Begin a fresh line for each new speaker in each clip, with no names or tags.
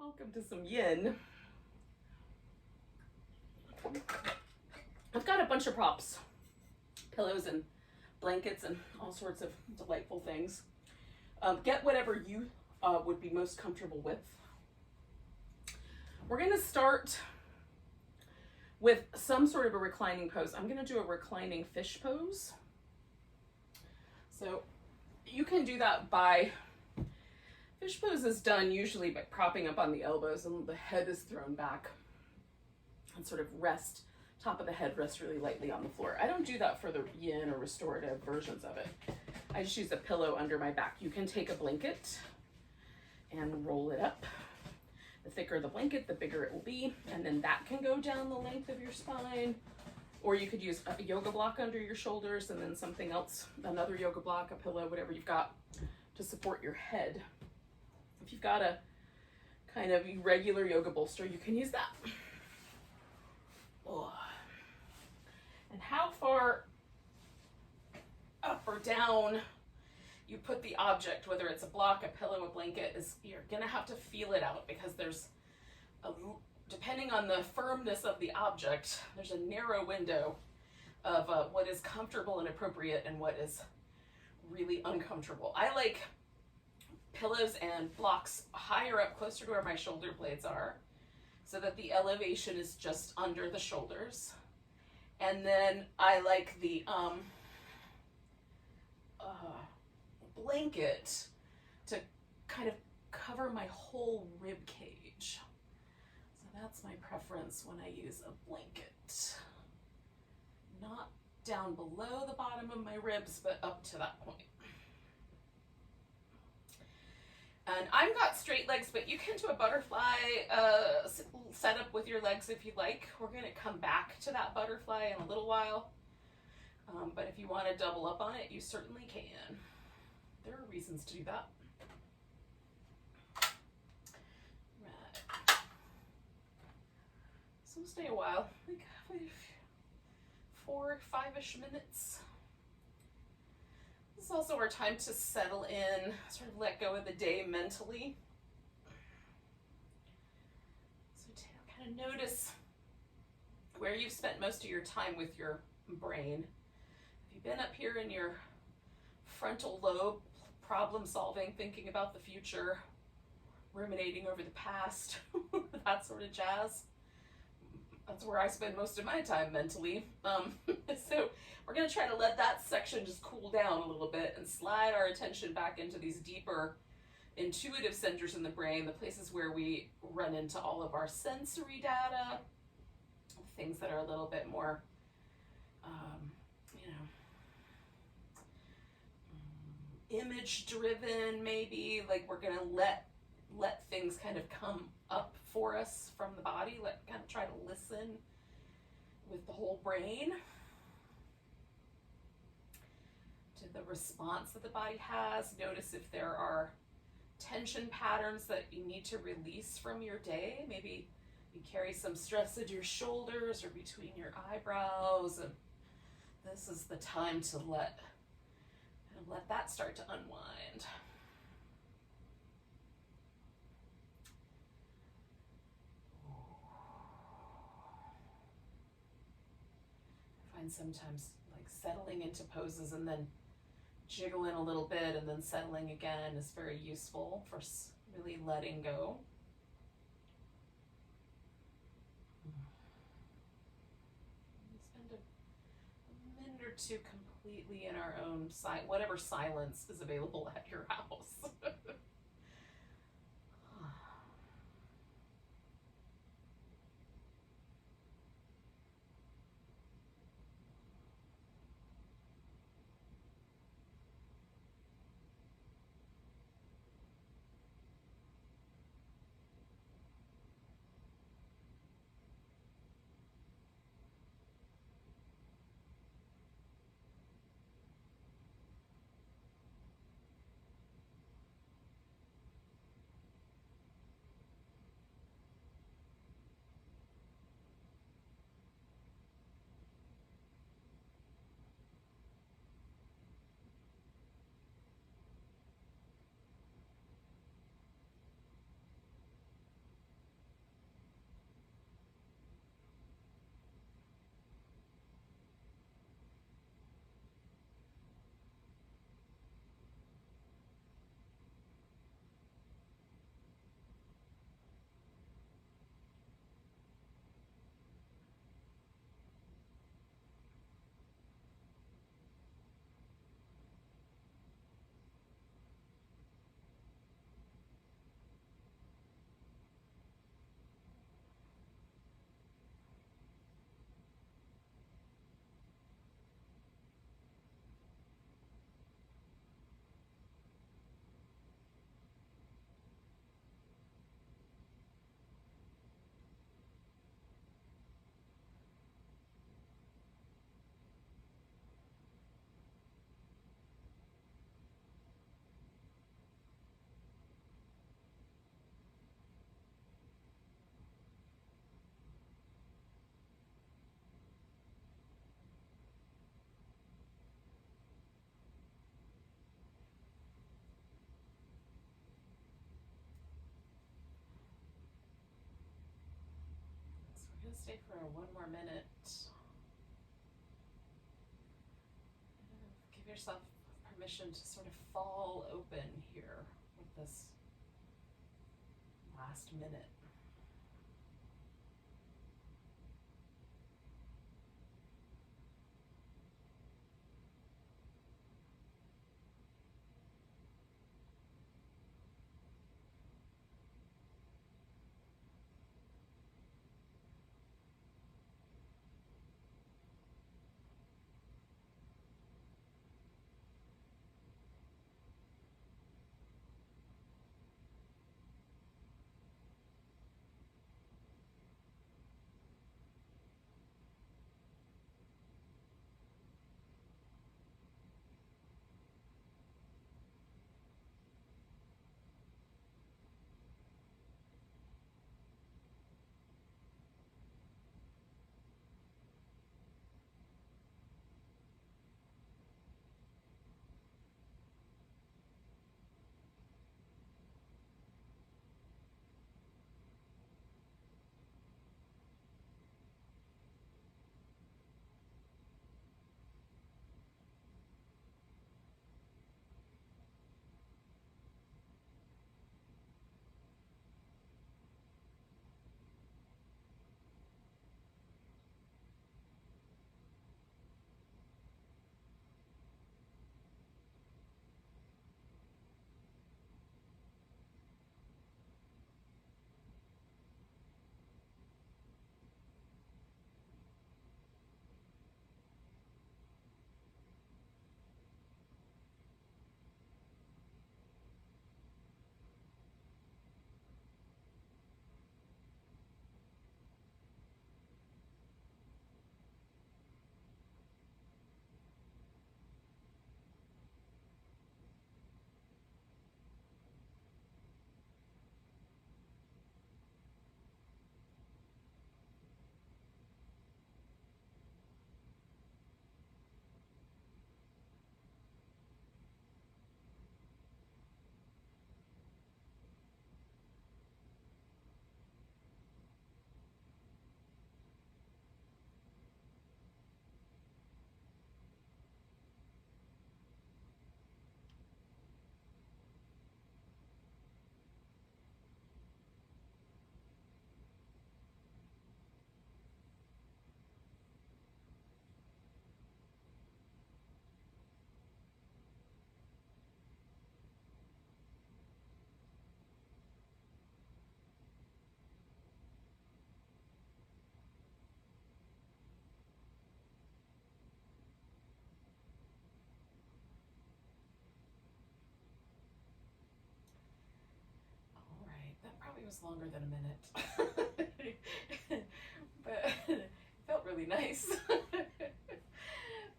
Welcome to some yin. I've got a bunch of props, pillows and blankets and all sorts of delightful things. Get whatever you would be most comfortable with. We're going to start with some sort of a reclining pose. I'm going to do a reclining fish pose. So you can do that by, fish pose is done usually by propping up on the elbows and the head is thrown back and sort of rest, top of the head rests really lightly on the floor. I don't do that for the yin or restorative versions of it. I just use a pillow under my back. You can take a blanket and roll it up. The thicker the blanket, the bigger it will be, and then that can go down the length of your spine. Or you could use a yoga block under your shoulders and then something else, another yoga block, a pillow, whatever you've got to support your head. If you've got a kind of regular yoga bolster, you can use that. Oh. And how far up or down you put the object, whether it's a block, a pillow, a blanket, is you're gonna have to feel it out, because there's depending on the firmness of the object, there's a narrow window of what is comfortable and appropriate and what is really uncomfortable. I like pillows and blocks higher up, closer to where my shoulder blades are, so that the elevation is just under the shoulders. And then I like the blanket to kind of cover my whole rib cage. So that's my preference when I use a blanket. Not down below the bottom of my ribs, but up to that point. And I've got straight legs, but you can do a butterfly setup with your legs if you like. We're going to come back to that butterfly in a little while. But if you want to double up on it, you certainly can. There are reasons to do that. Right. So stay a while, like 4, 5-ish minutes. This is also our time to settle in, sort of let go of the day mentally. So kind of notice where you've spent most of your time with your brain. Have you been up here in your frontal lobe, problem solving, thinking about the future, ruminating over the past, that sort of jazz? That's where I spend most of my time mentally. So we're going to try to let that section just cool down a little bit and slide our attention back into these deeper intuitive centers in the brain, the places where we run into all of our sensory data, things that are a little bit more, image driven, maybe. Like we're going to let things kind of come up for us from the body, kind of try to listen with the whole brain to the response that the body has. Notice if there are tension patterns that you need to release from your day. Maybe you carry some stress in your shoulders or between your eyebrows, and this is the time to let that start to unwind. I find sometimes like settling into poses and then jiggling a little bit and then settling again is very useful for really letting go. Spend a minute or two completely in our own whatever silence is available at your house. gonna stay for one more minute. Give yourself permission to sort of fall open here with this last minute. Probably was longer than a minute, but it felt really nice.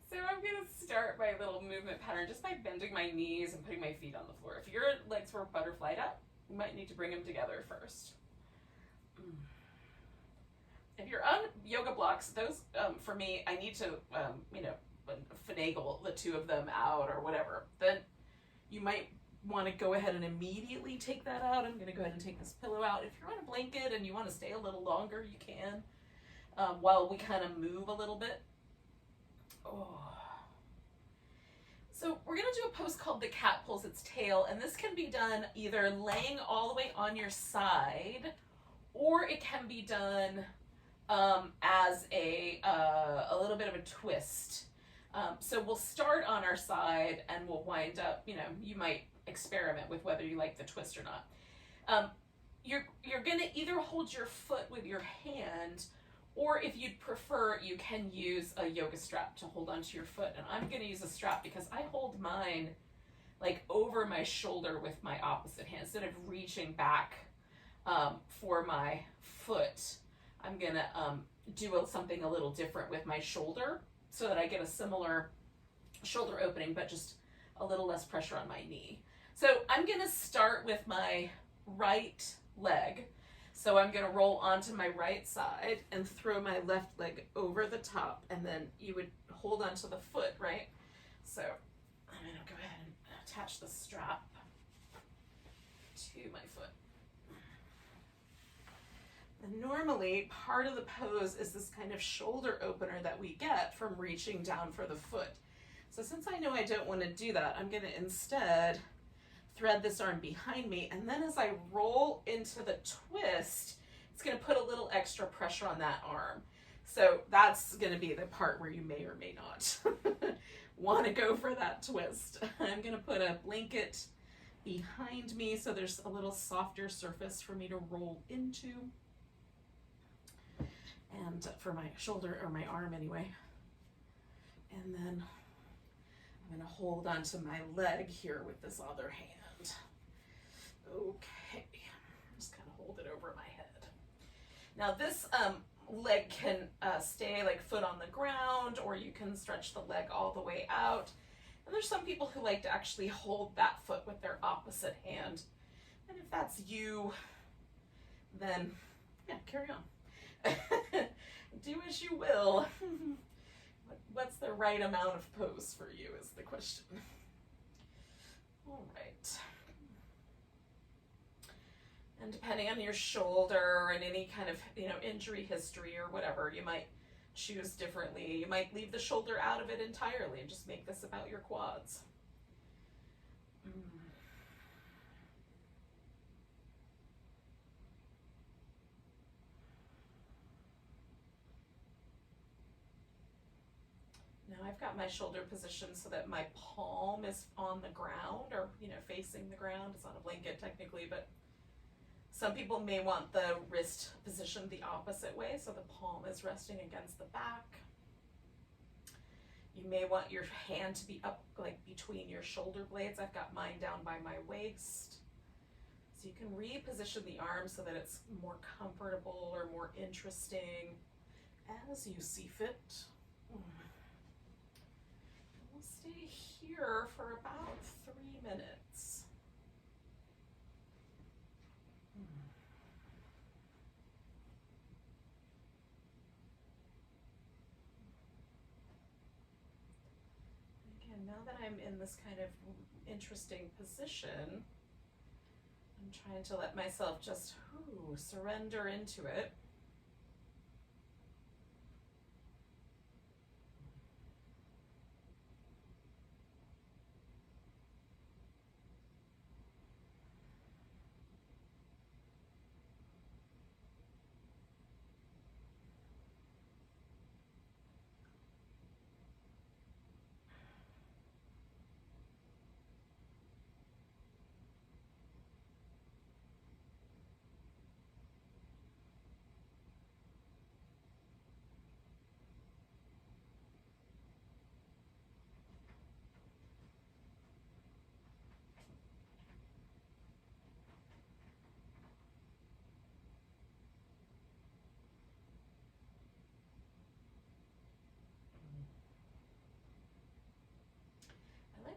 So I'm gonna start my little movement pattern just by bending my knees and putting my feet on the floor. If your legs were butterflied up, you might need to bring them together first. If you're on yoga blocks, those, for me, I need to, finagle the two of them out or whatever. Then you might want to go ahead and immediately take that out. I'm going to go ahead and take this pillow out. If you're on a blanket and you want to stay a little longer, you can, while we kind of move a little bit. So we're going to do a pose called the cat pulls its tail, and this can be done either laying all the way on your side, or it can be done as a little bit of a twist. So we'll start on our side and we'll wind up, you might experiment with whether you like the twist or not. You're gonna either hold your foot with your hand, or if you'd prefer, you can use a yoga strap to hold onto your foot. And I'm gonna use a strap because I hold mine like over my shoulder with my opposite hand. Instead of reaching back for my foot, I'm gonna do something a little different with my shoulder so that I get a similar shoulder opening, but just a little less pressure on my knee. So I'm gonna start with my right leg. So I'm gonna roll onto my right side and throw my left leg over the top, and then you would hold onto the foot, right? So I'm gonna go ahead and attach the strap to my foot. And normally part of the pose is this kind of shoulder opener that we get from reaching down for the foot. So since I know I don't want to do that, I'm going to instead thread this arm behind me, and then as I roll into the twist, it's going to put a little extra pressure on that arm. So that's going to be the part where you may or may not want to go for that twist. I'm going to put a blanket behind me so there's a little softer surface for me to roll into, and for my shoulder, or my arm anyway. And then I'm going to hold onto my leg here with this other hand. Okay, just kind of hold it over my head. Now this leg can stay like foot on the ground, or you can stretch the leg all the way out. And there's some people who like to actually hold that foot with their opposite hand. And if that's you, then yeah, carry on. Do as you will. What's the right amount of pose for you is the question. All right. And depending on your shoulder and any kind of, injury history or whatever, you might choose differently. You might leave the shoulder out of it entirely and just make this about your quads. Now I've got my shoulder positioned so that my palm is on the ground, or facing the ground. It's not a blanket technically, but some people may want the wrist positioned the opposite way, so the palm is resting against the back. You may want your hand to be up like between your shoulder blades. I've got mine down by my waist. So you can reposition the arm so that it's more comfortable or more interesting as you see fit. We'll stay here for about 3 minutes. Again, now that I'm in this kind of interesting position, I'm trying to let myself just surrender into it.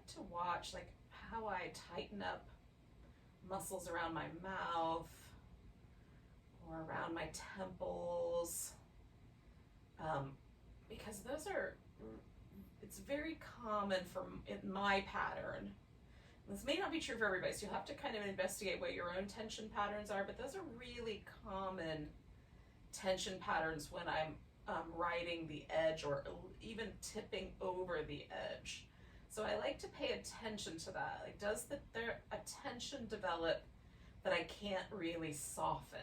To watch like how I tighten up muscles around my mouth or around my temples, because it's very common in my pattern. This may not be true for everybody, so you'll have to kind of investigate what your own tension patterns are, but those are really common tension patterns when I'm riding the edge or even tipping over the edge. So I like to pay attention to that. Like, does there a tension develop that I can't really soften?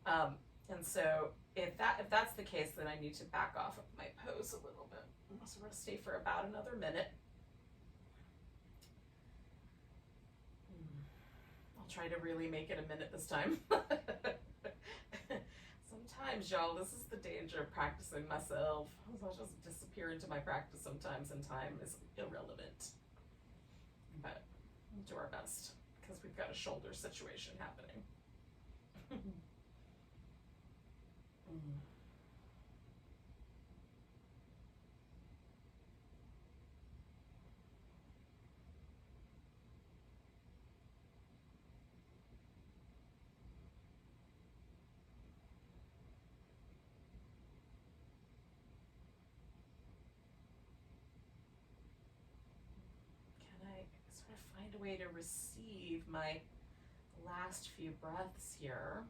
And so if that's the case, then I need to back off of my pose a little bit. So we're gonna stay for about another minute. I'll try to really make it a minute this time. Sometimes, y'all, this is the danger of practicing myself. I'll just disappear into my practice sometimes, and time is irrelevant. But we'll do our best, because we've got a shoulder situation happening. Find a way to receive my last few breaths here.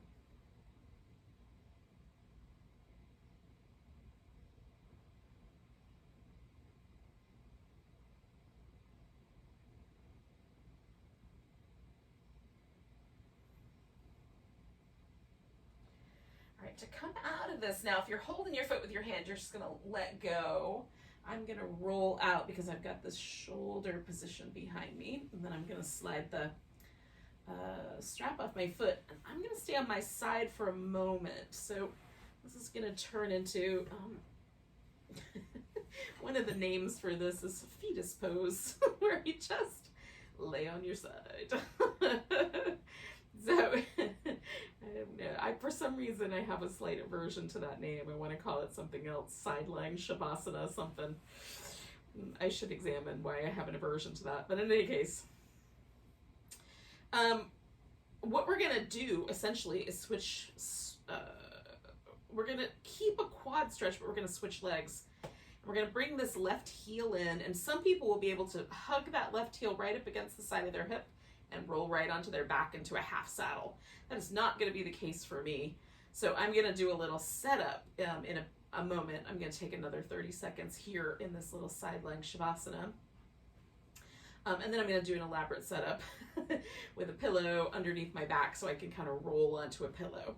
All right, to come out of this now, if you're holding your foot with your hand, you're just gonna let go. I'm gonna roll out because I've got this shoulder position behind me, and then I'm gonna slide the strap off my foot, and I'm gonna stay on my side for a moment. So this is gonna turn into one of the names for this is fetus pose, where you just lay on your side. So I don't know. For some reason I have a slight aversion to that name. I want to call it something else, side lying shavasana, something. I should examine why I have an aversion to that. But in any case, what we're gonna do essentially is switch. We're gonna keep a quad stretch, but we're gonna switch legs. We're gonna bring this left heel in, and some people will be able to hug that left heel right up against the side of their hip and roll right onto their back into a half saddle. That is not gonna be the case for me. So I'm gonna do a little setup in a moment. I'm gonna take another 30 seconds here in this little side lying shavasana. And then I'm gonna do an elaborate setup with a pillow underneath my back so I can kind of roll onto a pillow.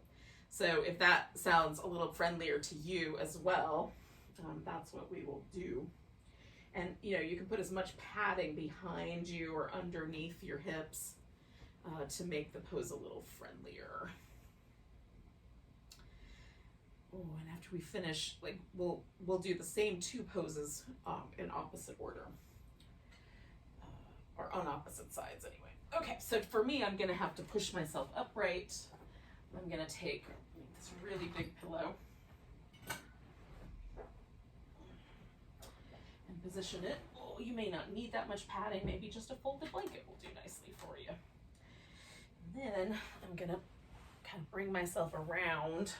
So if that sounds a little friendlier to you as well, that's what we will do. And you can put as much padding behind you or underneath your hips to make the pose a little friendlier. Oh, and after we finish, like we'll do the same two poses in opposite order, or on opposite sides anyway. Okay, so for me, I'm gonna have to push myself upright. I'm gonna take this really big pillow and position it. Oh, you may not need that much padding. Maybe just a folded blanket will do nicely for you. And then I'm gonna kind of bring myself around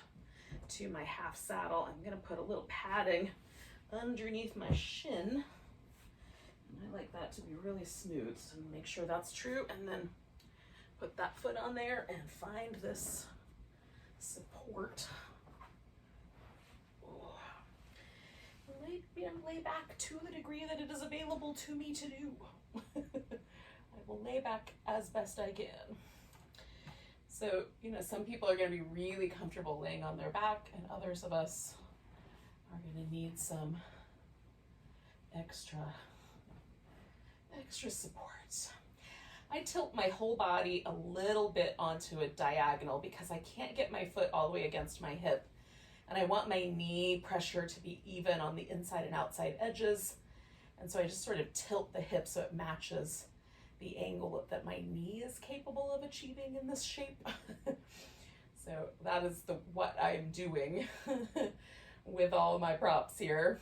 to my half saddle. I'm gonna put a little padding underneath my shin. And I like that to be really smooth, so make sure that's true, and then put that foot on there and find this support. Lay back to the degree that it is available to me to do. I will lay back as best I can. So, some people are going to be really comfortable laying on their back, and others of us are going to need some extra support. I tilt my whole body a little bit onto a diagonal because I can't get my foot all the way against my hip. And I want my knee pressure to be even on the inside and outside edges. And so I just sort of tilt the hip so it matches the angle that my knee is capable of achieving in this shape. So that is what I'm doing with all my props here,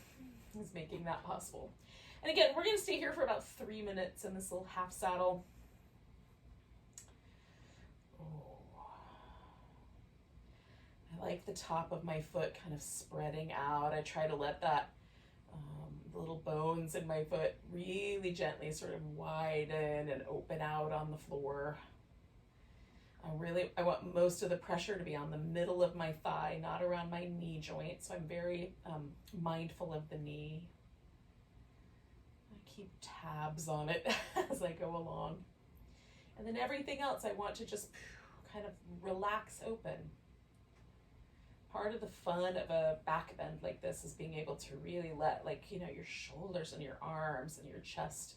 is making that possible. And again, we're gonna stay here for about 3 minutes in this little half saddle. I like the top of my foot kind of spreading out. I try to let that little bones in my foot really gently sort of widen and open out on the floor. I want most of the pressure to be on the middle of my thigh, not around my knee joint. So I'm very mindful of the knee. I keep tabs on it as I go along. And then everything else I want to just kind of relax open. Part of the fun of a back bend like this is being able to really let, your shoulders and your arms and your chest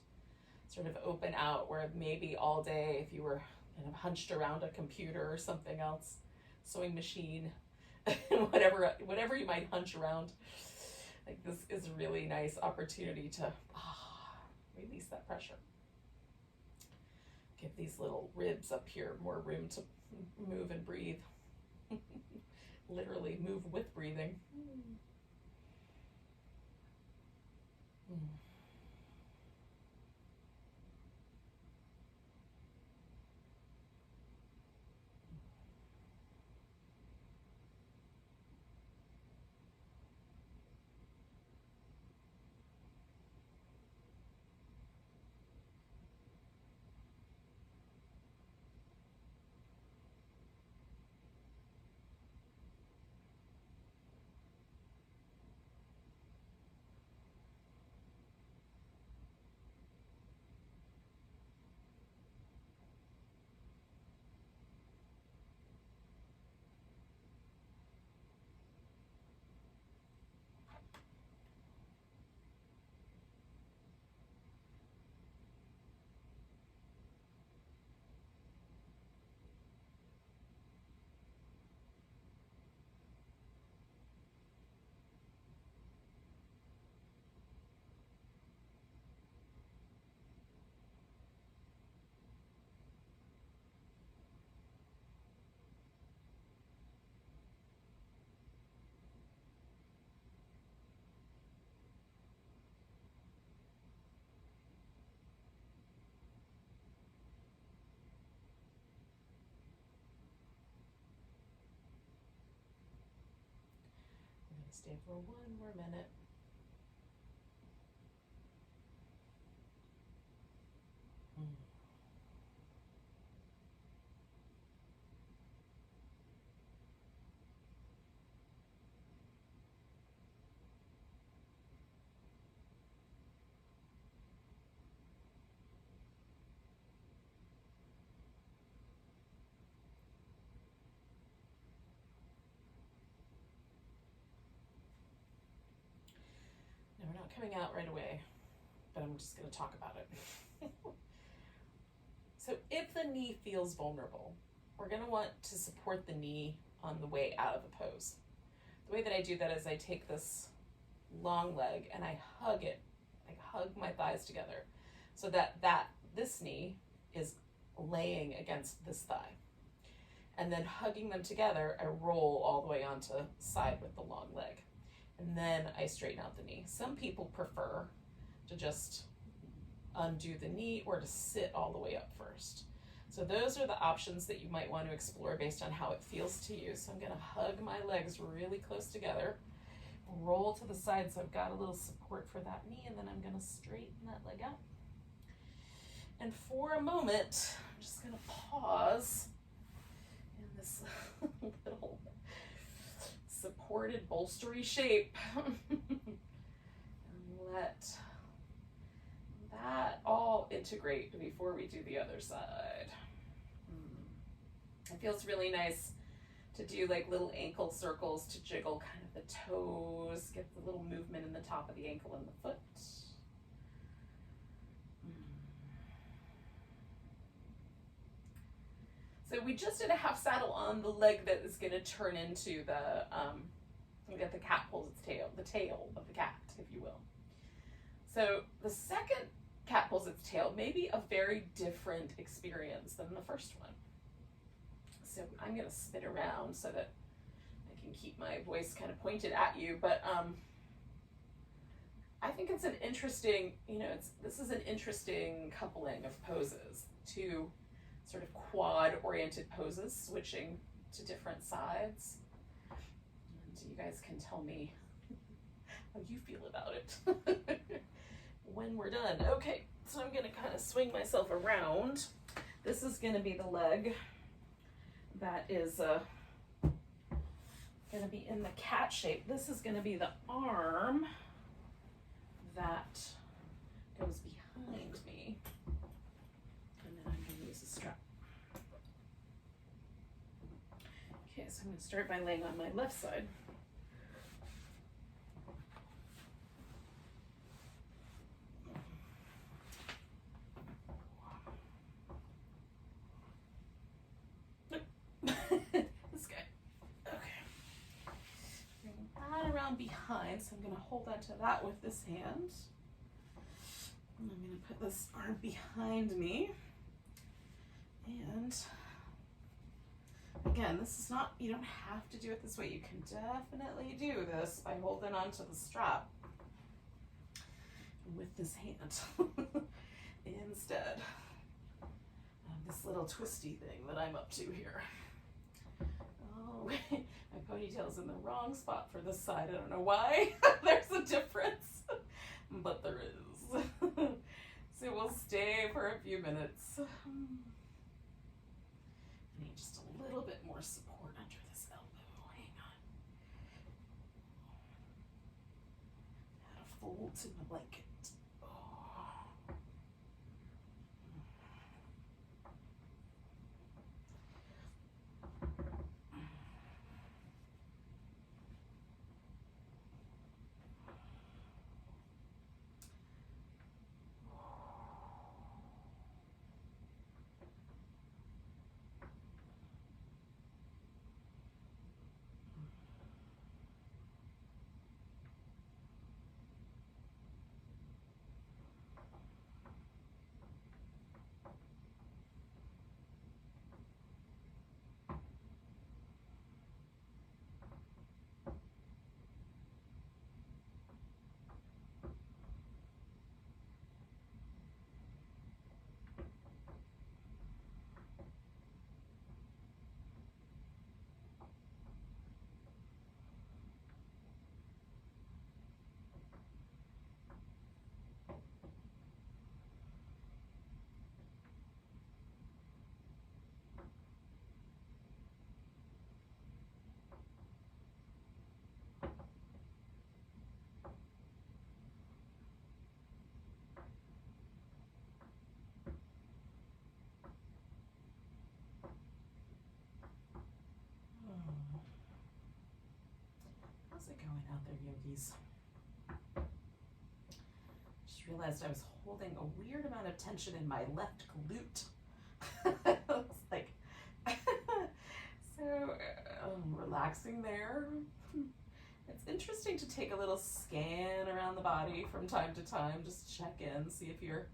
sort of open out, where maybe all day, if you were kind of hunched around a computer or something else, sewing machine, whatever you might hunch around, like this is a really nice opportunity to release that pressure. Give these little ribs up here more room to move and breathe. Literally move with breathing. Stay for one more minute. Now we're not coming out right away, but I'm just going to talk about it. So if the knee feels vulnerable, we're going to want to support the knee on the way out of the pose. The way that I do that is I take this long leg and I hug it. I hug my thighs together so that this knee is laying against this thigh. And then hugging them together, I roll all the way onto the side with the long leg. And then I straighten out the knee. Some people prefer to just undo the knee or to sit all the way up first. So those are the options that you might want to explore based on how it feels to you. So I'm going to hug my legs really close together, roll to the side so I've got a little support for that knee, and then I'm going to straighten that leg out. And for a moment, I'm just going to pause in this little supported bolstery shape and let that all integrate before we do the other side. It feels really nice to do like little ankle circles to jiggle kind of the toes, get the little movement in the top of the ankle and the foot. So we just did a half saddle on the leg that is going to turn into the cat pulls its tail, the tail of the cat, if you will. So the second cat pulls its tail may be a very different experience than the first one. So I'm going to spin around so that I can keep my voice kind of pointed at you, but I think it's an interesting, this is an interesting coupling of poses, two sort of quad-oriented poses, switching to different sides. And you guys can tell me how you feel about it when we're done. Okay, so I'm going to kind of swing myself around. This is going to be the leg that is going to be in the cat shape. This is going to be the arm that goes behind me. And then I'm going to use a strap. Okay, so I'm going to start by laying on my left side. This guy. Okay. Bring that around behind, so I'm going to hold on to that with this hand. And I'm going to put this arm behind me. And again, this is not, you don't have to do it this way. You can definitely do this by holding onto the strap with this hand instead of this little twisty thing that I'm up to here. Oh, my ponytail's in the wrong spot for this side. I don't know why. There's a difference, but there is. So we'll stay for a few minutes. I need just a little bit more support under this elbow. Hang on. Add a fold to my blanket. out there, yogis. Just realized I was holding a weird amount of tension in my left glute. I was like, so relaxing there. It's interesting to take a little scan around the body from time to time, just check in, see if you're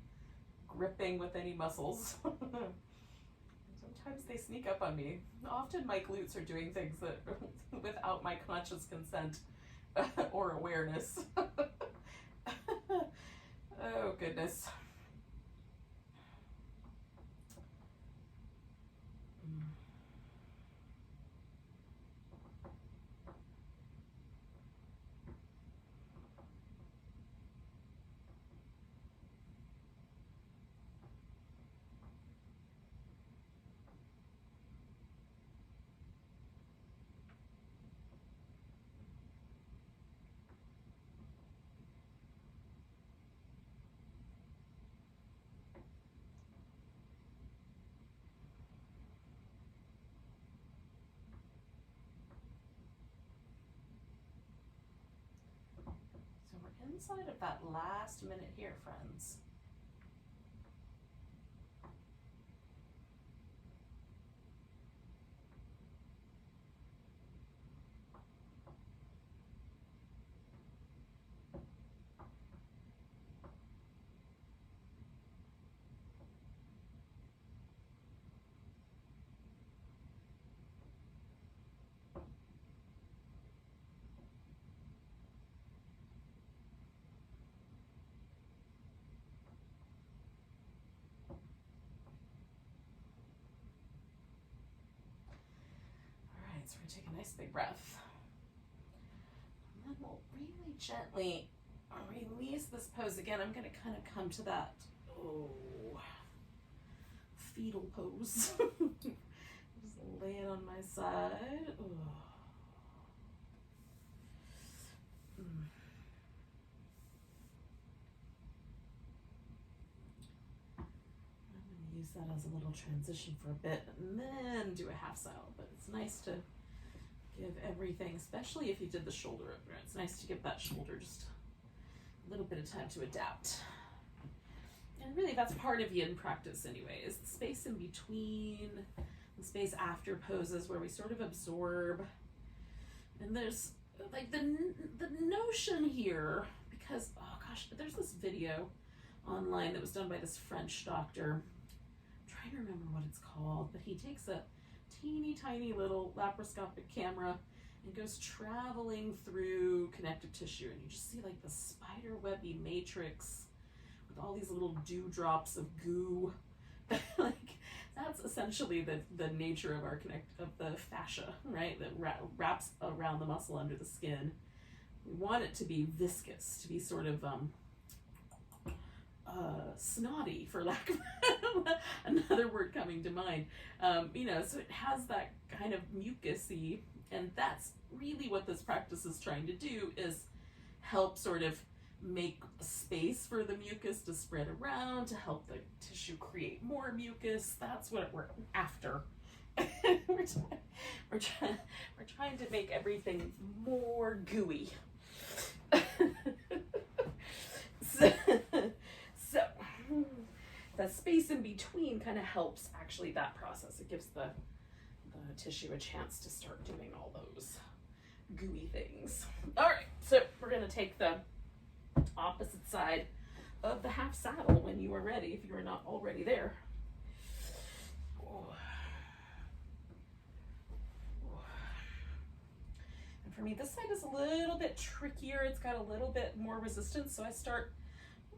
gripping with any muscles. Sometimes they sneak up on me. Often my glutes are doing things that without my conscious consent or awareness. Oh goodness. So we're inside of that last minute here, friends. So we're going to take a nice big breath. And then we'll really gently release this pose. Again, I'm going to kind of come to that fetal pose. Just lay it on my side. Use that as a little transition for a bit and then do a half saddle. But it's nice to give everything, especially if you did the shoulder over, it's nice to give that shoulder just a little bit of time to adapt. And really that's part of yin practice anyway, is the space in between, the space after poses where we sort of absorb. And there's like the notion here, because oh gosh, there's this video online that was done by this French doctor. I don't remember what it's called, but he takes a teeny tiny little laparoscopic camera and goes traveling through connective tissue, and you just see like the spider webby matrix with all these little dewdrops of goo. Like that's essentially the nature of of the fascia, right? That wraps around the muscle under the skin. We want it to be viscous, to be sort of snotty, for lack of another word coming to mind. So it has that kind of mucusy, and that's really what this practice is trying to do, is help sort of make space for the mucus to spread around, to help the tissue create more mucus. That's what we're after. we're trying to make everything more gooey. So the space in between kind of helps actually that process. It gives the tissue a chance to start doing all those gooey things. All right, so we're going to take the opposite side of the half saddle when you are ready, if you are not already there. And for me, this side is a little bit trickier. It's got a little bit more resistance, so I start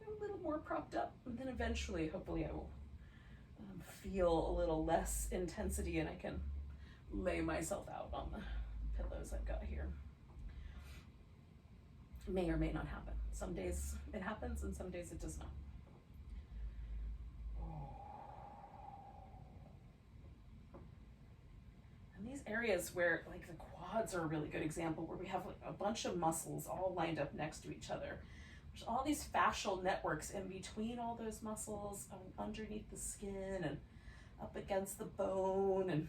a little more propped up, and then eventually, hopefully, I will feel a little less intensity, and I can lay myself out on the pillows I've got here. May or may not happen. Some days it happens, and some days it does not. And these areas where, like, the quads are a really good example, where we have like a bunch of muscles all lined up next to each other. There's all these fascial networks in between all those muscles, underneath the skin and up against the bone, and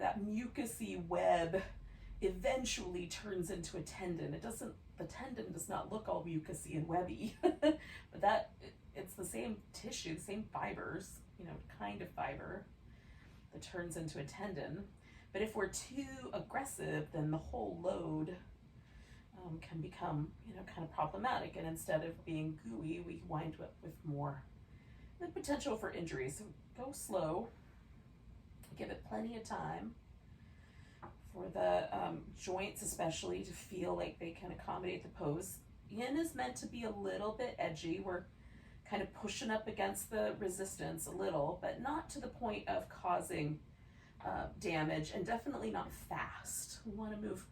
that mucousy web eventually turns into a tendon. The tendon does not look all mucousy and webby, but it's the same tissue, the same fibers, kind of fiber that turns into a tendon. But if we're too aggressive, then the whole load can become, kind of problematic. And instead of being gooey, we wind up with more the potential for injury. So go slow, give it plenty of time for the joints especially to feel like they can accommodate the pose. Yin is meant to be a little bit edgy. We're kind of pushing up against the resistance a little, but not to the point of causing damage, and definitely not fast. We want to move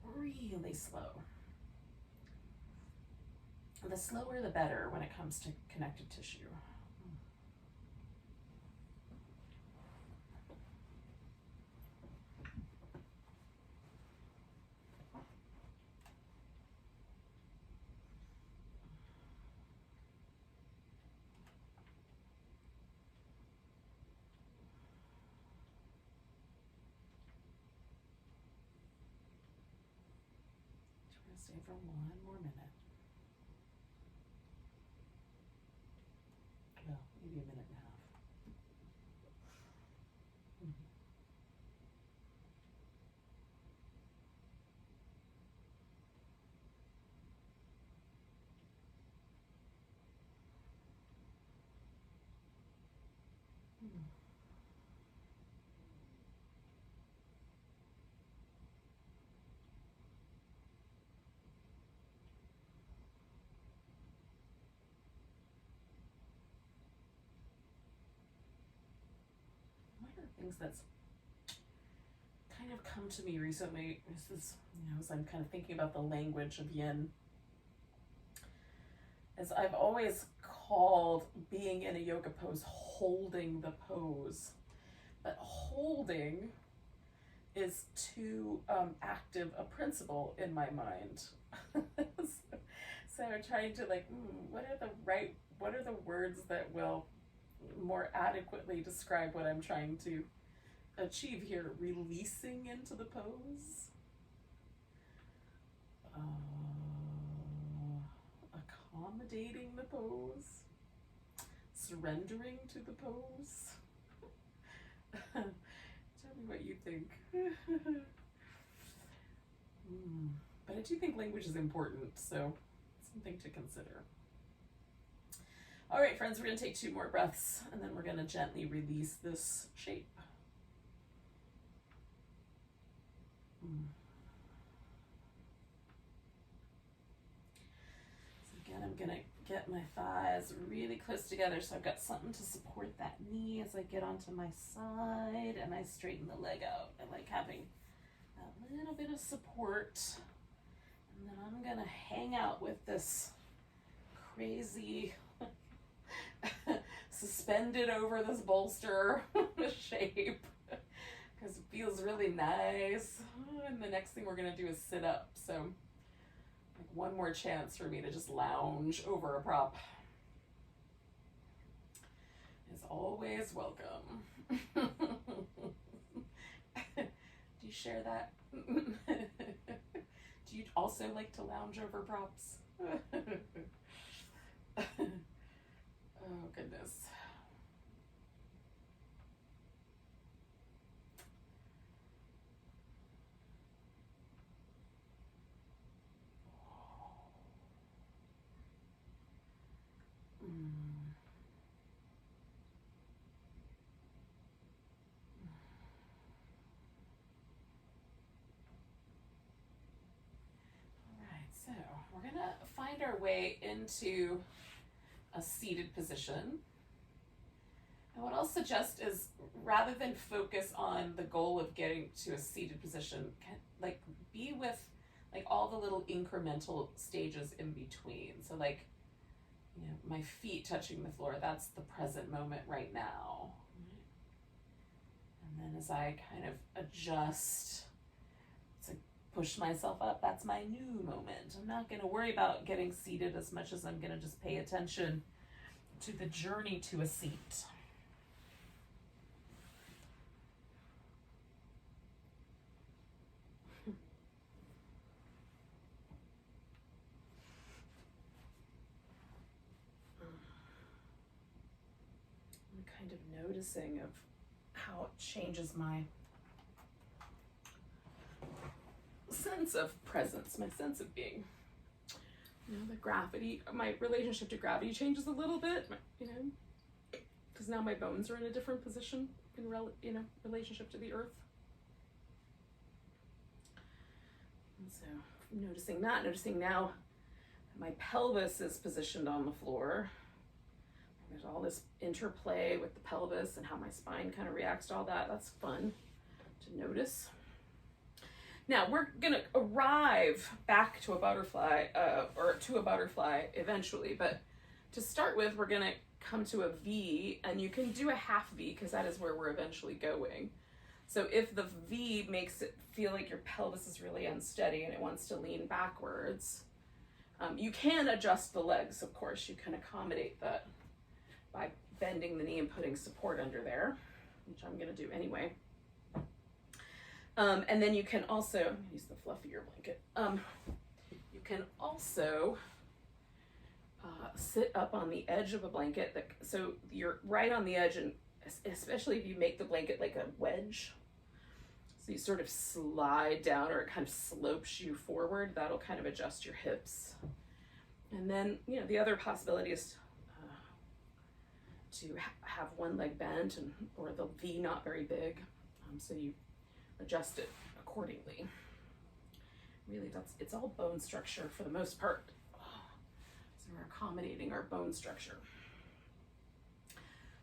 really slow. The slower the better when it comes to connective tissue. Stay for one more minute. Well, maybe a minute and a half. One of the things that's kind of come to me recently is, as I'm kind of thinking about the language of yin, is I've always called being in a yoga pose holding the pose, but holding is too active a principle in my mind. So I'm trying to what are the words that will more adequately describe what I'm trying to achieve here? Releasing into the pose, accommodating the pose, surrendering to the pose. Tell me what you think. But I do think language is important, so something to consider. All right, friends, we're going to take 2 more breaths, and then we're going to gently release this shape. So again, I'm going to get my thighs really close together so I've got something to support that knee as I get onto my side and I straighten the leg out. I like having that little bit of support. And then I'm going to hang out with this crazy suspended over this bolster shape because it feels really nice. And the next thing we're going to do is sit up. So one more chance for me to just lounge over a prop is always welcome. Do you share that? Do you also like to lounge over props? Oh, goodness. So we're going to find our way into a seated position. And what I'll suggest is, rather than focus on the goal of getting to a seated position, be with all the little incremental stages in between. So my feet touching the floor, that's the present moment right now. And then as I kind of adjust to push myself up, that's my new moment. I'm not going to worry about getting seated as much as I'm going to just pay attention to the journey to a seat. kind of noticing of how it changes my sense of presence, my sense of being. You know, the gravity, my relationship to gravity changes a little bit, you know, because now my bones are in a different position in relationship to the earth. And so noticing now my pelvis is positioned on the floor. There's all this interplay with the pelvis and how my spine kind of reacts to all that. That's fun to notice. Now we're gonna arrive back to a butterfly, or to a butterfly eventually, but to start with, we're gonna come to a V, and you can do a half V because that is where we're eventually going. So if the V makes it feel like your pelvis is really unsteady and it wants to lean backwards, you can adjust the legs, of course. You can accommodate that by bending the knee and putting support under there, which I'm gonna do anyway. And then you can also, use the fluffier blanket, you can also sit up on the edge of a blanket, so you're right on the edge, and especially if you make the blanket like a wedge, so you sort of slide down, or it kind of slopes you forward. That'll kind of adjust your hips. And then, you know, the other possibility is to have one leg bent, or the V not very big, so you adjust it accordingly. Really, it's all bone structure for the most part. So we're accommodating our bone structure.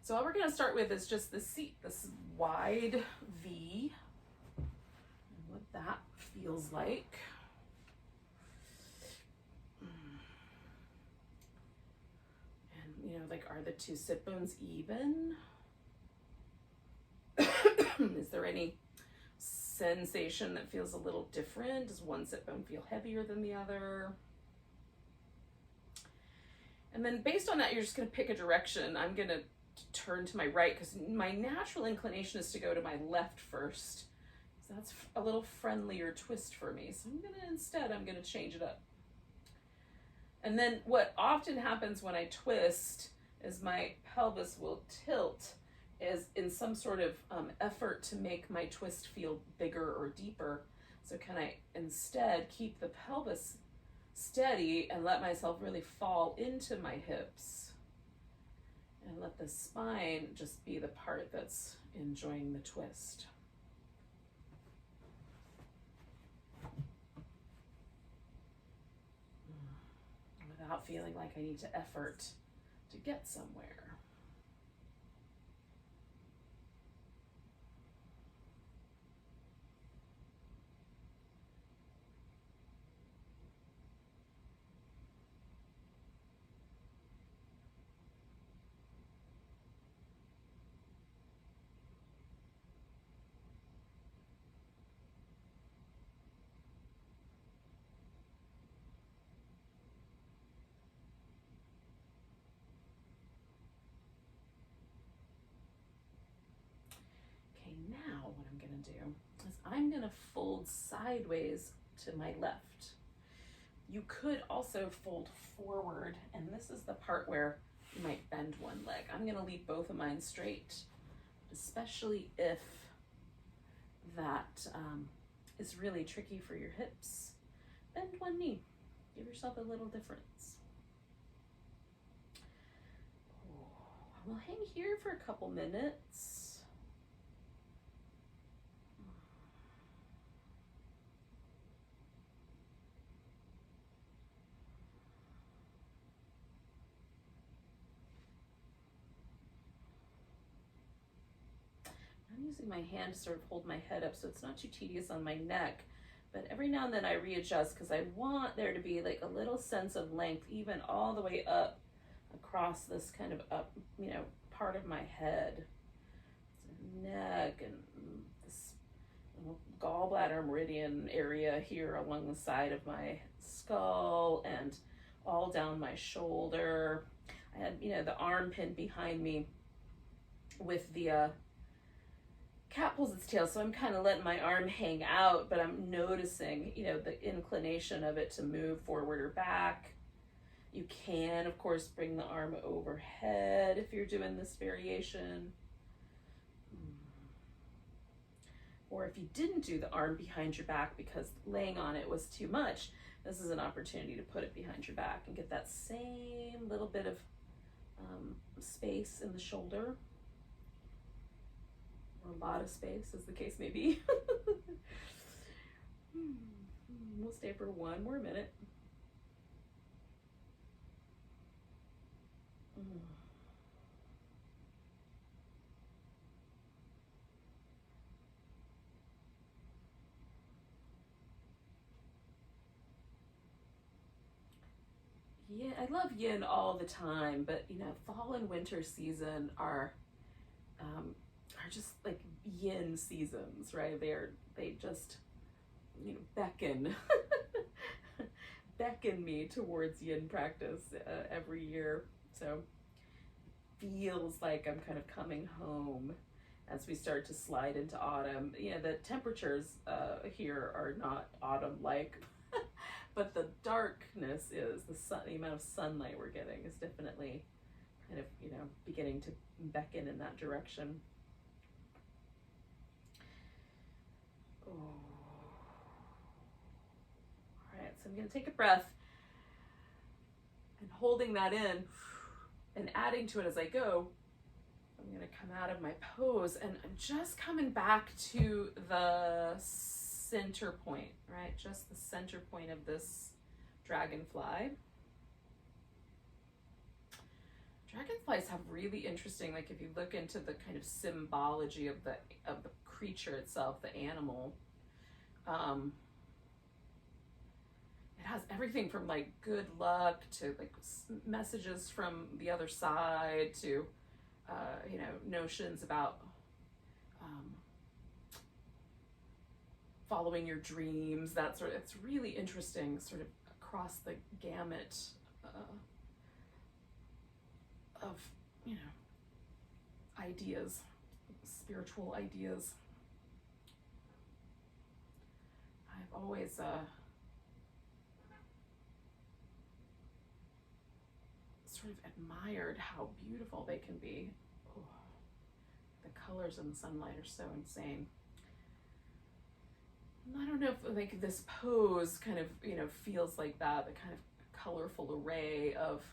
So all we're going to start with is just the seat, this wide V, and what that feels like. And, you know, like, are the two sit bones even? Is there any sensation that feels a little different? Does one sit bone feel heavier than the other? And then based on that, you're just going to pick a direction. I'm going to turn to my right because my natural inclination is to go to my left first. So that's a little friendlier twist for me. So I'm going to change it up. And then what often happens when I twist is my pelvis will tilt, is in some sort of effort to make my twist feel bigger or deeper. So can I instead keep the pelvis steady and let myself really fall into my hips, and let the spine just be the part that's enjoying the twist. Without feeling like I need to effort to get somewhere. Now what I'm going to do is I'm going to fold sideways to my left. You could also fold forward, and this is the part where you might bend one leg. I'm going to leave both of mine straight, especially if that is really tricky for your hips. Bend one knee. Give yourself a little difference. We'll hang here for a couple minutes. I'm using my hand to sort of hold my head up so it's not too tedious on my neck, but every now and then I readjust because I want there to be like a little sense of length even all the way up across this kind of up, you know, part of my head. So neck and this little gallbladder meridian area here along the side of my skull and all down my shoulder. I had, you know, the arm pinned behind me with the cat pulls its tail, so I'm kind of letting my arm hang out, but I'm noticing, you know, the inclination of it to move forward or back. You can, of course, bring the arm overhead if you're doing this variation. Or if you didn't do the arm behind your back because laying on it was too much, this is an opportunity to put it behind your back and get that same little bit of space in the shoulder, or a lot of space, as the case may be. We'll stay for one more minute. Yeah, I love yin all the time, but you know, fall and winter season are just like yin seasons, right? They just, you know, beckon me towards yin practice every year. So feels like I'm kind of coming home as we start to slide into autumn. You know, the temperatures here are not autumn-like, but the darkness is, the amount of sunlight we're getting is definitely kind of, you know, beginning to beckon in that direction. Oh. All right, so I'm going to take a breath and holding that in and adding to it as I go. I'm going to come out of my pose and I'm just coming back to the center point, right? Just the center point of this dragonfly. Dragonflies have really interesting, like if you look into the kind of symbology of the creature itself, the animal, it has everything from like good luck to like messages from the other side to you know, notions about following your dreams, that sort of, it's really interesting sort of across the gamut of, you know, ideas, spiritual ideas. I've always sort of admired how beautiful they can be. Oh, the colors in the sunlight are so insane. I don't know if like this pose kind of, you know, feels like that, the kind of colorful array of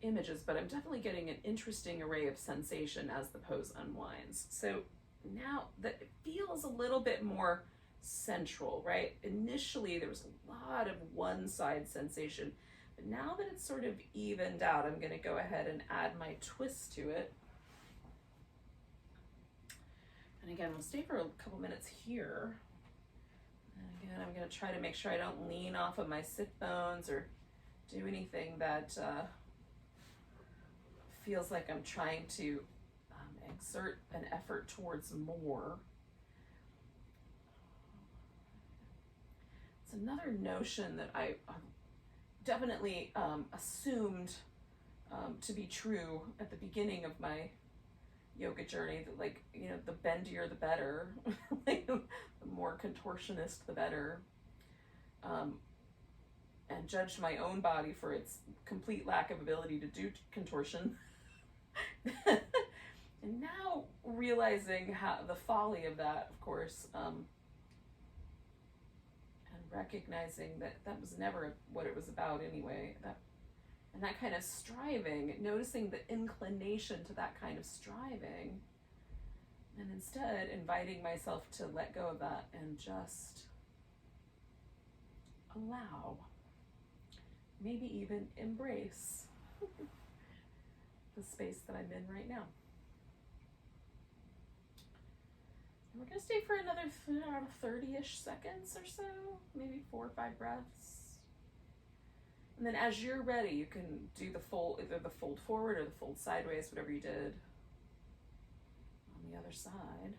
images, but I'm definitely getting an interesting array of sensation as the pose unwinds. So now that it feels a little bit more central, right? Initially there was a lot of one side sensation, but now that it's sort of evened out, I'm going to go ahead and add my twist to it. And again, we'll stay for a couple minutes here. And again, I'm going to try to make sure I don't lean off of my sit bones or do anything that feels like I'm trying to exert an effort towards more. It's another notion that I definitely assumed to be true at the beginning of my yoga journey, that like, you know, the bendier the better, like, the more contortionist the better, and judged my own body for its complete lack of ability to do contortion. And now realizing how the folly of that, of course, and recognizing that that was never what it was about anyway, and that kind of striving, noticing the inclination to that kind of striving, and instead inviting myself to let go of that and just allow, maybe even embrace the space that I'm in right now. And we're going to stay for another 30-ish seconds or so, maybe 4 or 5 breaths. And then as you're ready, you can do the fold, either the fold forward or the fold sideways, whatever you did on the other side.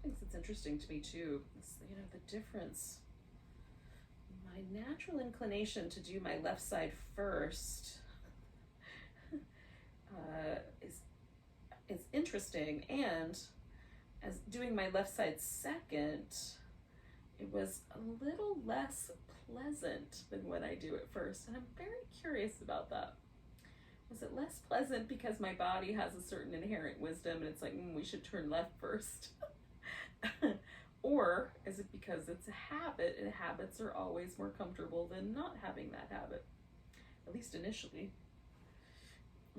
things that's interesting to me too is, you know, the difference. My natural inclination to do my left side first is interesting, and as doing my left side second, it was a little less pleasant than when I do it first, and I'm very curious about that. Was it less pleasant because my body has a certain inherent wisdom and it's like, we should turn left first? Or is it because it's a habit, and habits are always more comfortable than not having that habit, at least initially?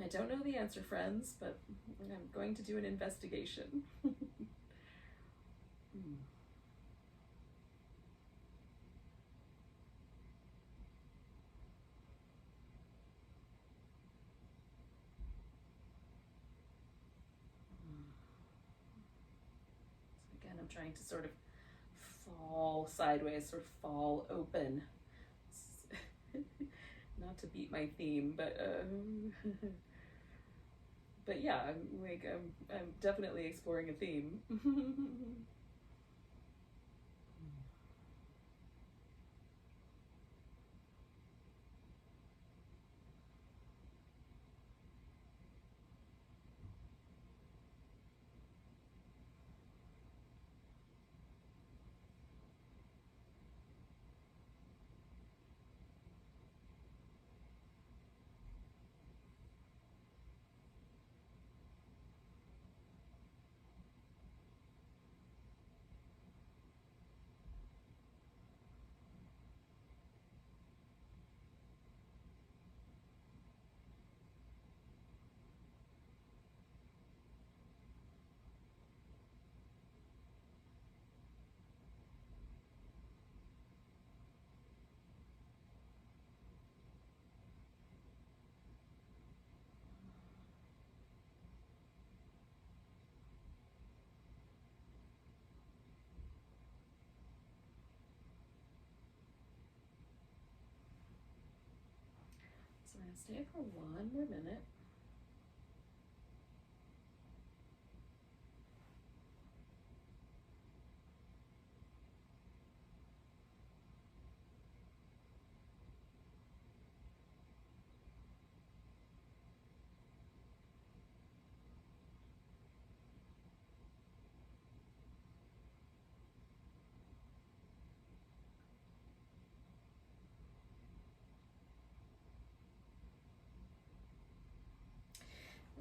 I don't know the answer, friends, but I'm going to do an investigation. Again, I'm trying to sort of fall sideways, sort of fall open. Not to beat my theme, but yeah, I'm definitely exploring a theme. So we're going to stay for one more minute.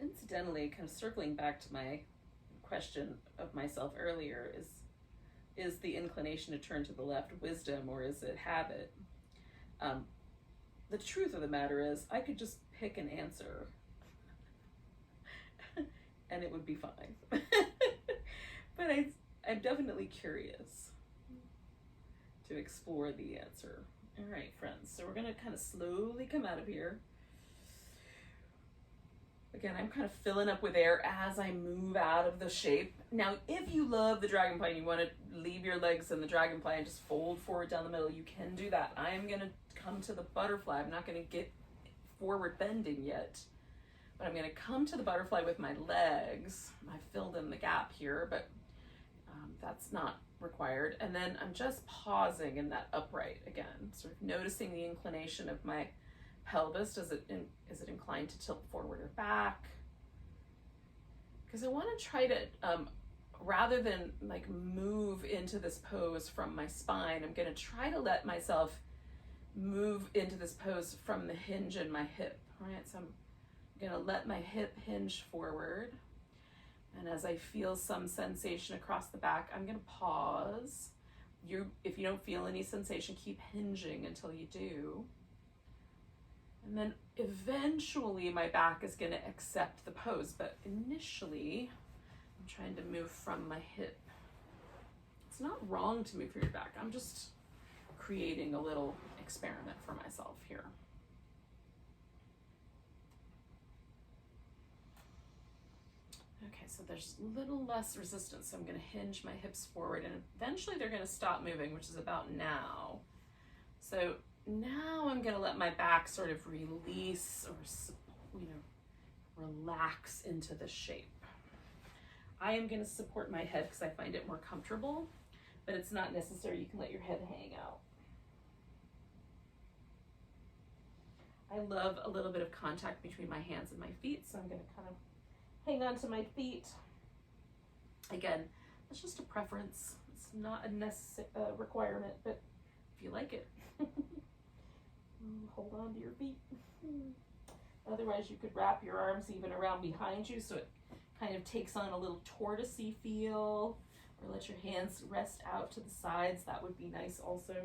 Incidentally, kind of circling back to my question of myself earlier, is the inclination to turn to the left wisdom, or is it habit? The truth of the matter is, I could just pick an answer and it would be fine. But I'm definitely curious to explore the answer. All right, friends, so we're going to kind of slowly come out of here. Again, I'm kind of filling up with air as I move out of the shape. Now, if you love the dragonfly and you want to leave your legs in the dragonfly and just fold forward down the middle, you can do that. I am going to come to the butterfly. I'm not going to get forward bending yet, but I'm going to come to the butterfly with my legs. I filled in the gap here, but that's not required. And then I'm just pausing in that upright again, sort of noticing the inclination of my pelvis. Is it inclined to tilt forward or back? Because I want to try to, rather than like move into this pose from my spine, I'm going to try to let myself move into this pose from the hinge in my hip. Right, so I'm going to let my hip hinge forward, and as I feel some sensation across the back, I'm going to pause. If you don't feel any sensation, keep hinging until you do. And then eventually my back is going to accept the pose, but initially I'm trying to move from my hip. It's not wrong to move from your back. I'm just creating a little experiment for myself here. Okay, so there's a little less resistance, so I'm going to hinge my hips forward, and eventually they're going to stop moving, which is about now. So now I'm going to let my back sort of release or, relax into the shape. I am going to support my head because I find it more comfortable, but it's not necessary. You can let your head hang out. I love a little bit of contact between my hands and my feet, so I'm going to kind of hang on to my feet. Again, it's just a preference. It's not a requirement, but if you like it, hold on to your feet. Otherwise, you could wrap your arms even around behind you so it kind of takes on a little tortoisey feel, or let your hands rest out to the sides. That would be nice also.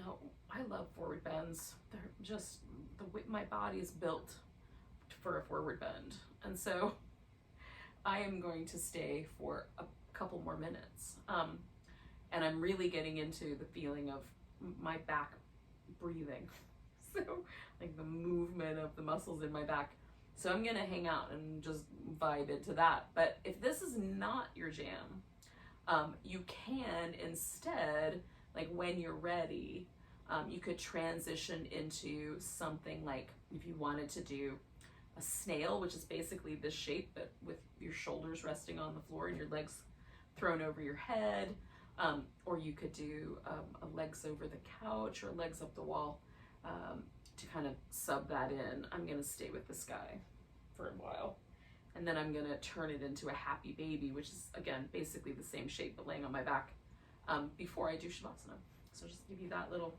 Now, I love forward bends. They're just, my body is built for a forward bend. And so I am going to stay for a couple more minutes. And I'm really getting into the feeling of my back breathing. So like the movement of the muscles in my back. So I'm gonna hang out and just vibe into that. But if this is not your jam, you can instead, like when you're ready, you could transition into something like if you wanted to do a snail, which is basically this shape, but with your shoulders resting on the floor and your legs thrown over your head. Or you could do a legs over the couch or legs up the wall to kind of sub that in. I'm gonna stay with this guy for a while. And then I'm gonna turn it into a happy baby, which is, again, basically the same shape, but laying on my back before I do Shavasana. So just give you that little,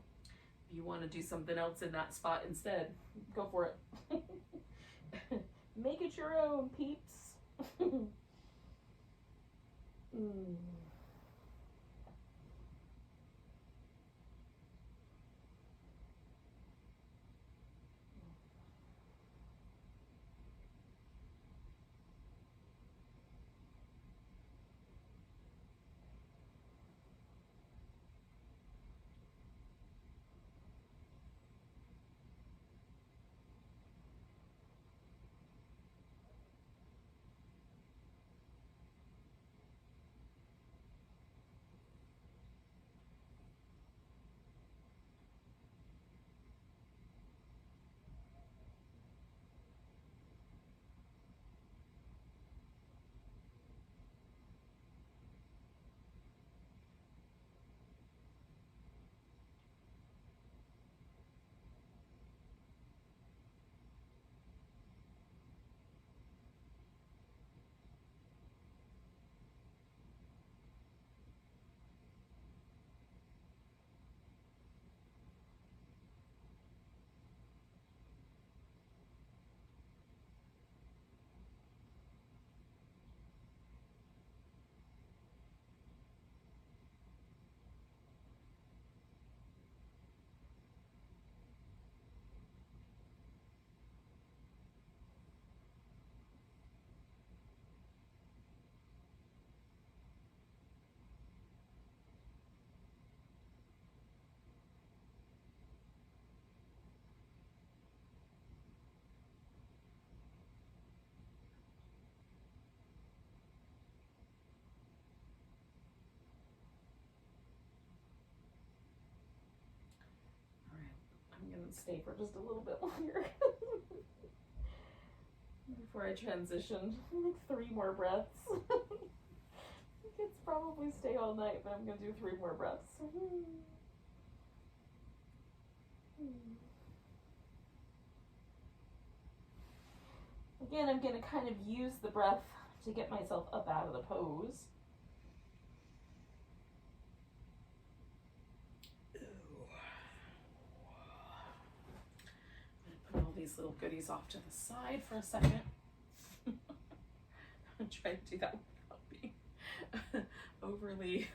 if you wanna do something else in that spot instead, go for it. Make it your own, peeps. and stay for just a little bit longer before I transition. Like 3 more breaths. Kids probably stay all night, but I'm going to do 3 more breaths. Again, I'm going to kind of use the breath to get myself up out of the pose. Put all these little goodies off to the side for a second. I'm trying to do that without being overly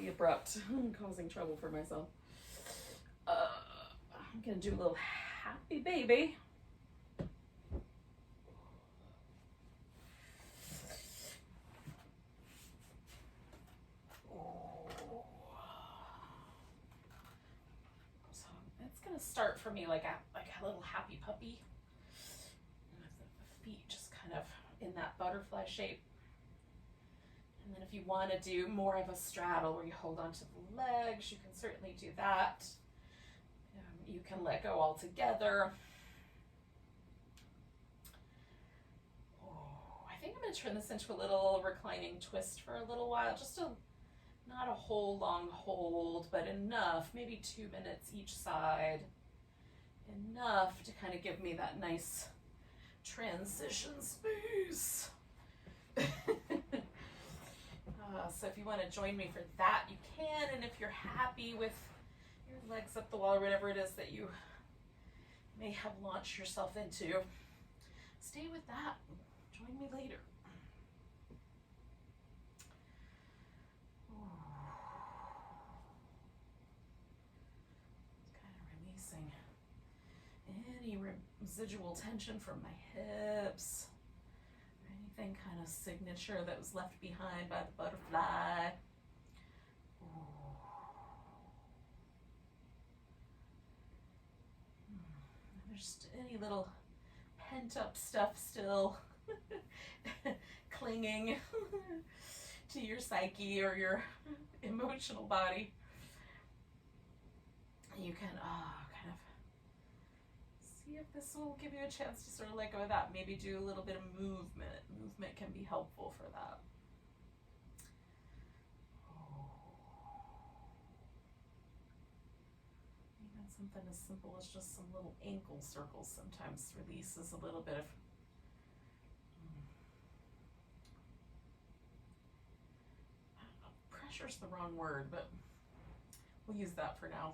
abrupt, causing trouble for myself. I'm gonna do a little happy baby. So it's gonna start for me like a little happy puppy, with the feet just kind of in that butterfly shape. And then if you want to do more of a straddle where you hold onto the legs, you can certainly do that. You can let go altogether. I think I'm going to turn this into a little reclining twist for a little while, just not a whole long hold, but enough, maybe 2 minutes each side, enough to kind of give me that nice transition space. So if you want to join me for that, you can, and if you're happy with your legs up the wall or whatever it is that you may have launched yourself into, stay with that. Join me later. Kind of releasing any residual tension from my hips, or anything kind of signature that was left behind by the butterfly. There's any little pent up stuff still clinging to your psyche or your emotional body. You can kind of see if this will give you a chance to sort of let go of that. Maybe do a little bit of movement. Movement can be helpful for that. Even something as simple as just some little ankle circles sometimes releases a little bit of pressure's the wrong word, but we'll use that for now.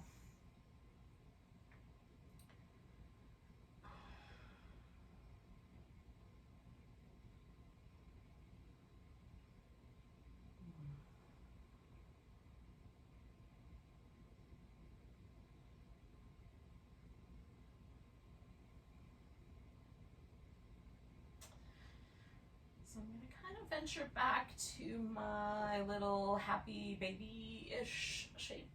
So I'm going to kind of venture back to my little happy baby-ish shape.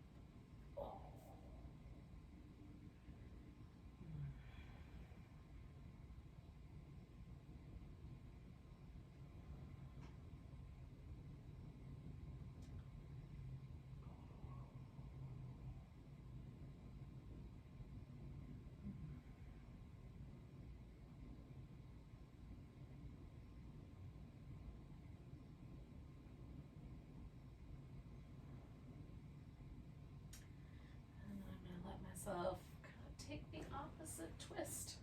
Kind of take the opposite twist.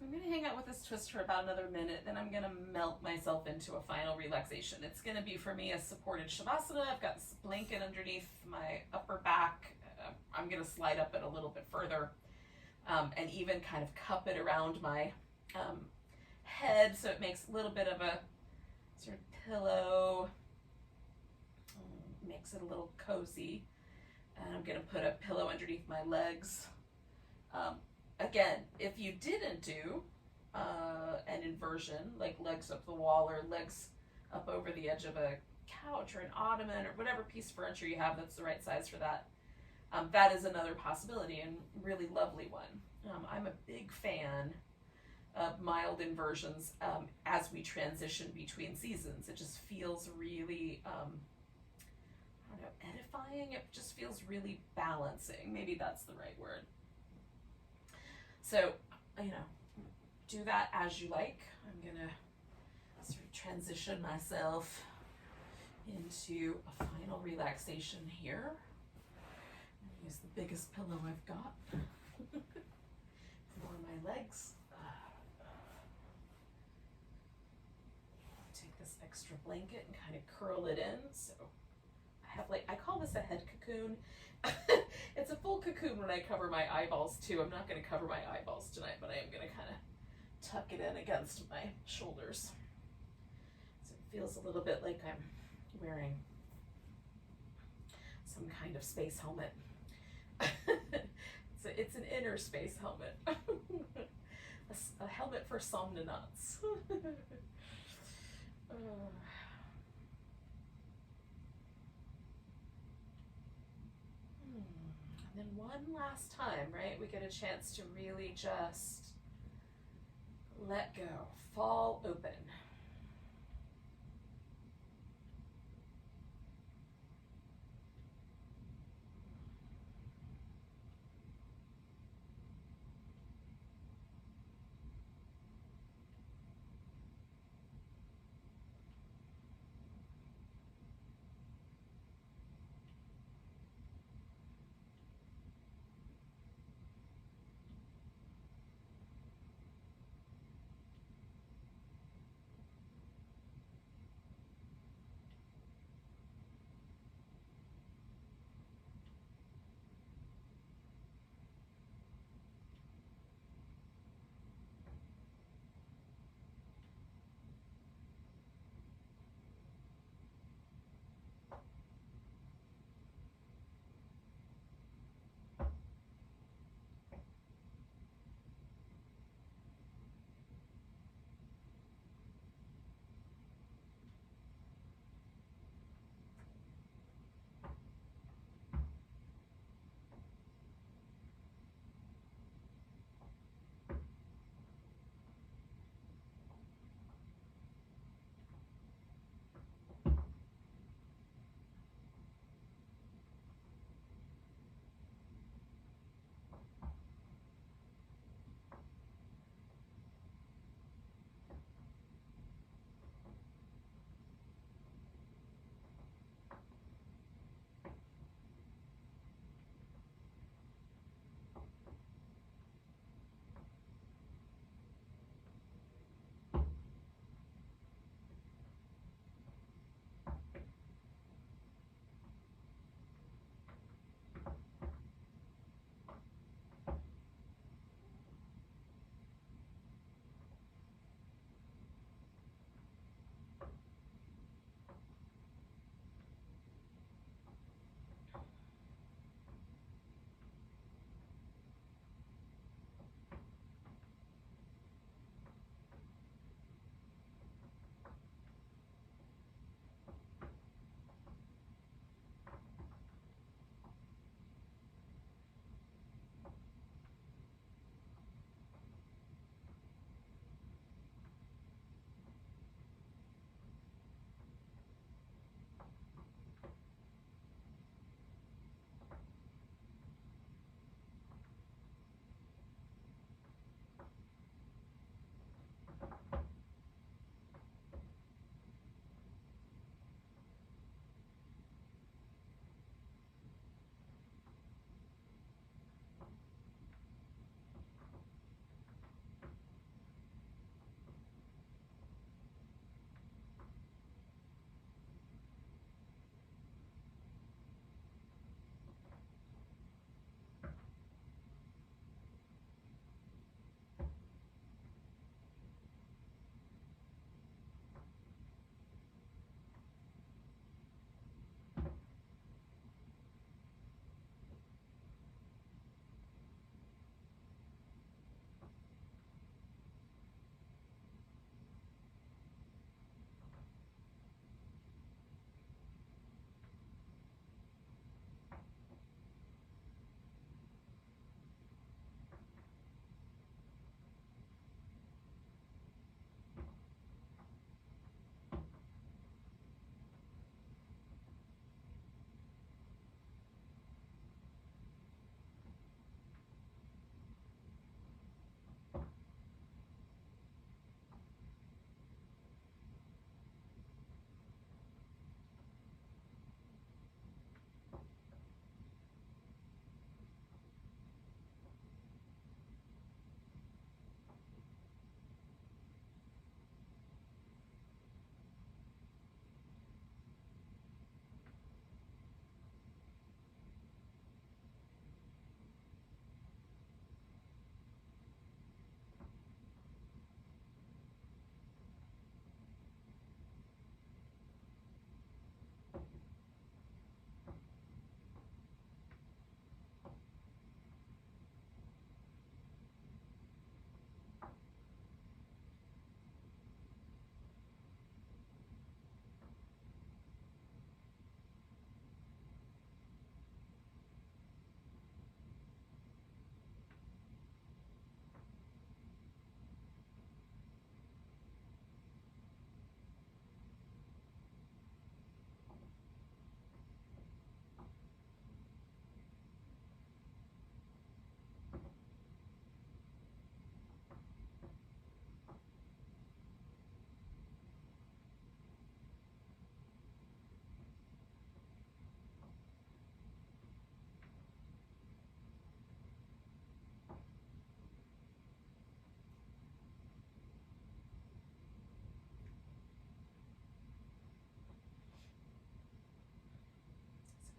I'm going to hang out with this twist for about another minute, then I'm going to melt myself into a final relaxation. It's going to be, for me, a supported Shavasana. I've got this blanket underneath my upper back. I'm going to slide up it a little bit further, and even kind of cup it around my head, so it makes a little bit of a sort of pillow, makes it a little cozy. And I'm going to put a pillow underneath my legs. Again, if you didn't do an inversion, like legs up the wall or legs up over the edge of a couch or an ottoman or whatever piece of furniture you have that's the right size for that, that is another possibility, and really lovely one. I'm a big fan of mild inversions as we transition between seasons. It just feels really, I don't know, edifying. It just feels really balancing. Maybe that's the right word. So, do that as you like. I'm gonna sort of transition myself into a final relaxation here. I'm gonna use the biggest pillow I've got for my legs. Take this extra blanket and kind of curl it in. So I have, I call this a head cocoon. It's a full cocoon when I cover my eyeballs too. I'm not going to cover my eyeballs tonight, but I am going to kind of tuck it in against my shoulders. So it feels a little bit like I'm wearing some kind of space helmet. It's an inner space helmet. A helmet for somnonauts. And then one last time, right? We get a chance to really just let go, fall open.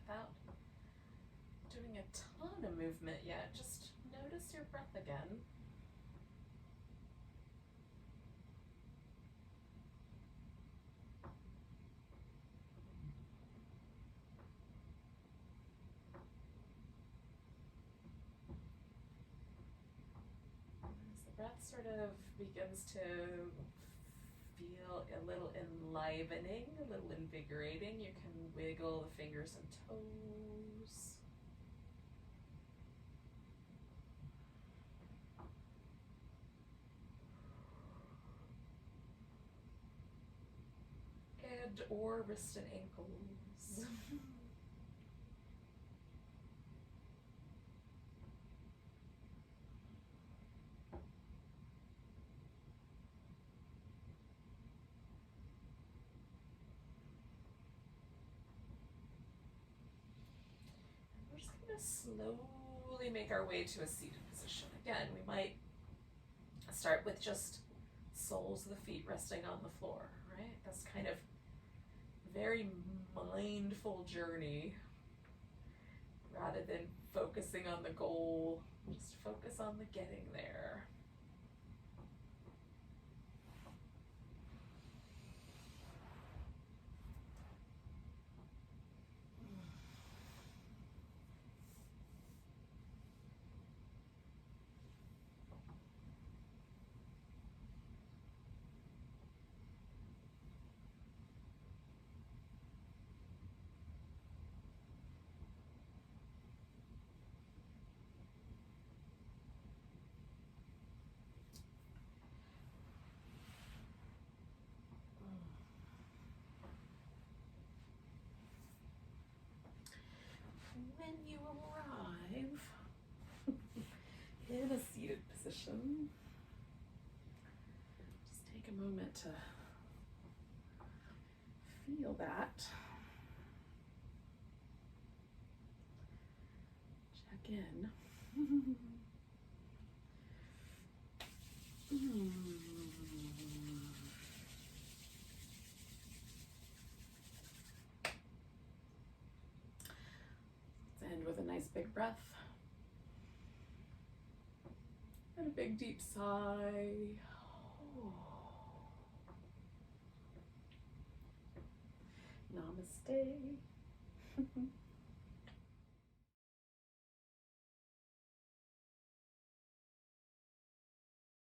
without doing a ton of movement yet. Just notice your breath again. As the breath sort of begins to feel a little enlivening, a little invigorating, you can wiggle the fingers and toes. And or wrist and ankles. We're just going to slowly make our way to a seated position. Again, we might start with just soles of the feet resting on the floor, right? That's kind of very mindful journey rather than focusing on the goal. Just focus on the getting there. When you arrive in a seated position, just take a moment to feel that. Check in. Let's end with a nice big breath. And a big deep sigh. Namaste.